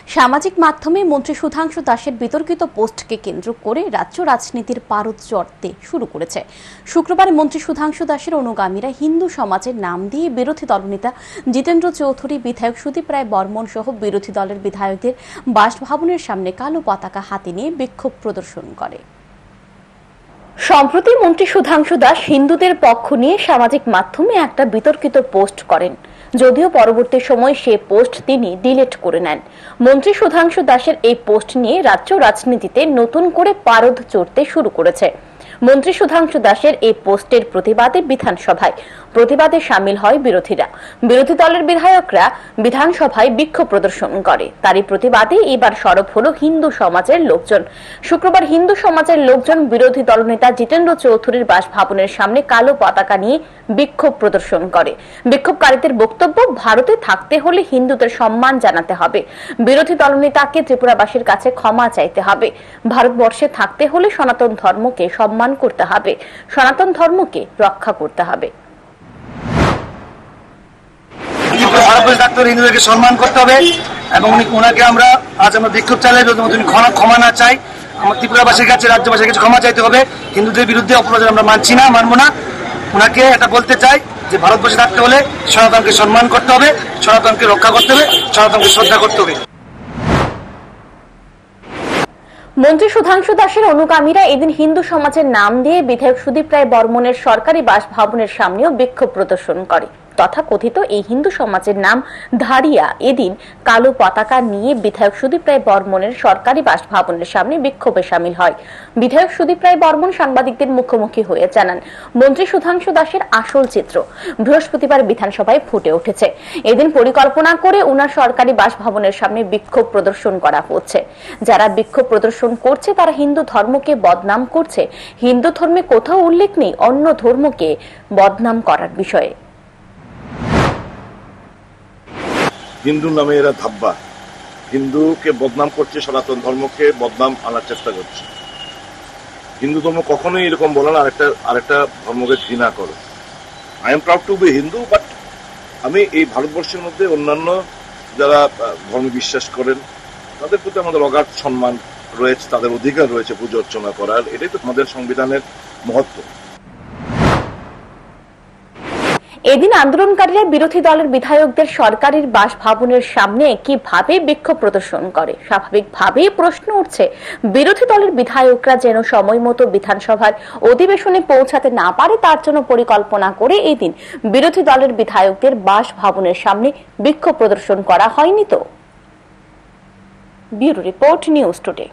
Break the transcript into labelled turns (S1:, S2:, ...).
S1: সামাজিক মাধ্যমে মন্ত্রী সুধাংশু দাসের বিতর্কিত পোস্টকে কেন্দ্র করে রাজ্য রাজনীতির পারদ চড়তে শুরু করেছে। শুক্রবার মন্ত্রী সুধাংশু দাসের অনুগামীরা হিন্দু সমাজের নাম দিয়ে বিরোধী দলনেতা জিতেন্দ্র চৌধুরী, বিধায়ক সুদীপ রায় বর্মন সহ বিরোধী দলের বিধায়কদের বাসভবনের সামনে কালো পতাকা হাতে নিয়ে বিক্ষোভ প্রদর্শন করে। সম্প্রতি মন্ত্রী সুধাংশু দাস হিন্দুদের পক্ষ নিয়ে সামাজিক মাধ্যমে একটা বিতর্কিত পোস্ট করেন, যদিও পরবর্তী সময় সে পোস্ট তিনি ডিলিট করে নেন। মন্ত্রী সুধাংশু দাসের এই পোস্ট নিয়ে রাজ্য রাজনীতিতে নতুন করে পারদ চড়তে শুরু করেছে। মন্ত্রী সুধাংশু দাসের এই পোস্টের প্রতিবাদে বিধানসভায় প্রতিবাদে সামিল হয় বিরোধীরা। বিরোধী দলের বিধায়করা বিধানসভায় বিক্ষোভ প্রদর্শন করে। তারই প্রতিবাদে এবার সরব হলো হিন্দু সমাজের লোকজন। শুক্রবার হিন্দু সমাজের লোকজন বিরোধী দলনেতা জিতেন্দ্র চৌধুরীর বাসভবনের সামনে কালো পতাকা নিয়ে বিক্ষোভ প্রদর্শন করে। বিক্ষোভকারীদের বক্তব্য, ভারতে থাকতে হলে হিন্দুদের সম্মান জানাতে হবে। বিরোধী দলনেতাকে ত্রিপুরাবাসীর কাছে ক্ষমা চাইতে হবে। ভারতবর্ষে থাকতে হলে সনাতন ধর্মকে সম্মান করতে হবে, সনাতন ধর্মকে রক্ষা করতে হবে।
S2: হিন্দুদেরকে সম্মান করতে হবে এবং ওনাকে আমরা আজ আমরা বিক্ষোভ চালাই, যদি ক্ষমা না চাই, আমার ত্রিপুরাবাসীর কাছে, রাজ্যবাসীর কাছে ক্ষমা চাইতে হবে। হিন্দুদের বিরুদ্ধে অপপ্রচার আমরা মানছি না, মানবো না। ওনাকে এটা বলতে চাই যে ভারতবর্ষে থাকতে হলে সনাতনকে সম্মান করতে হবে, সনাতনকে রক্ষা করতে হবে, সনাতনকে শ্রদ্ধা করতে হবে।
S1: মন্ত্রী সুধাংশু দাসের অনুগামীরা এদিন হিন্দু সমাজের নাম দিয়ে বিধায়ক সুদীপ রায় বর্মনের সরকারি বাসভবনের সামনেও বিক্ষোভ প্রদর্শন করে। তথাকথিত এই হিন্দু সমাজের নাম ধারিয়া এদিন কালো পতাকা নিয়ে বিধায়ক সুদীপ রায় বর্মনের সরকারি বাসভবনের সামনে বিক্ষোভে সামিল হয়। বিধায়ক সুদীপ রায় বর্মন সাংবাদিকদের মুখোমুখি হয়ে জানান, মন্ত্রী সুধাংশু দাসের আসল চিত্র বৃহস্পতিবার বিধানসভায় ফুটে উঠেছে। এদিন পরিকল্পনা করে উনার সরকারি বাসভবনের সামনে বিক্ষোভ প্রদর্শন করা হচ্ছে। যারা বিক্ষোভ প্রদর্শন করছে তারা হিন্দু ধর্মকে বদনাম করছে। হিন্দু ধর্মে কোথাও উল্লেখ নেই অন্য ধর্মকে বদনাম করার বিষয়ে।
S3: হিন্দু নামে এরা ধাব্বা, হিন্দুকে বদনাম করছে, সনাতন ধর্মকে বদনাম আনার চেষ্টা করছে। হিন্দু ধর্ম কখনোই এরকম বলে না আরেকটা ধর্মকে ঘৃণা করো। I am proud to be Hindu, but আমি এই ভারতবর্ষের মধ্যে অন্যান্য যারা ধর্মে বিশ্বাস করেন তাদের প্রতি আমাদের অগাধ সম্মান রয়েছে, তাদের অধিকার রয়েছে পুজো অর্চনা করার। এটাই তো আমাদের সংবিধানের মহত্ব।
S1: এদিন আন্দোলনকারীরা বিরোধী দলের বিধায়কদের সরকারি বাসভবনের সামনে কিভাবে বিক্ষোভ প্রদর্শন করে। স্বাভাবিকভাবেই প্রশ্ন উঠছে, বিরোধী দলের বিধায়করা যেন সময় মতো বিধানসভার অধিবেশনে পৌঁছাতে না পারে তার জন্য পরিকল্পনা করে এদিন বিরোধী দলের বিধায়কদের বাসভবনের সামনে বিক্ষোভ প্রদর্শন করা হয়নি তো। Bureau report, news today.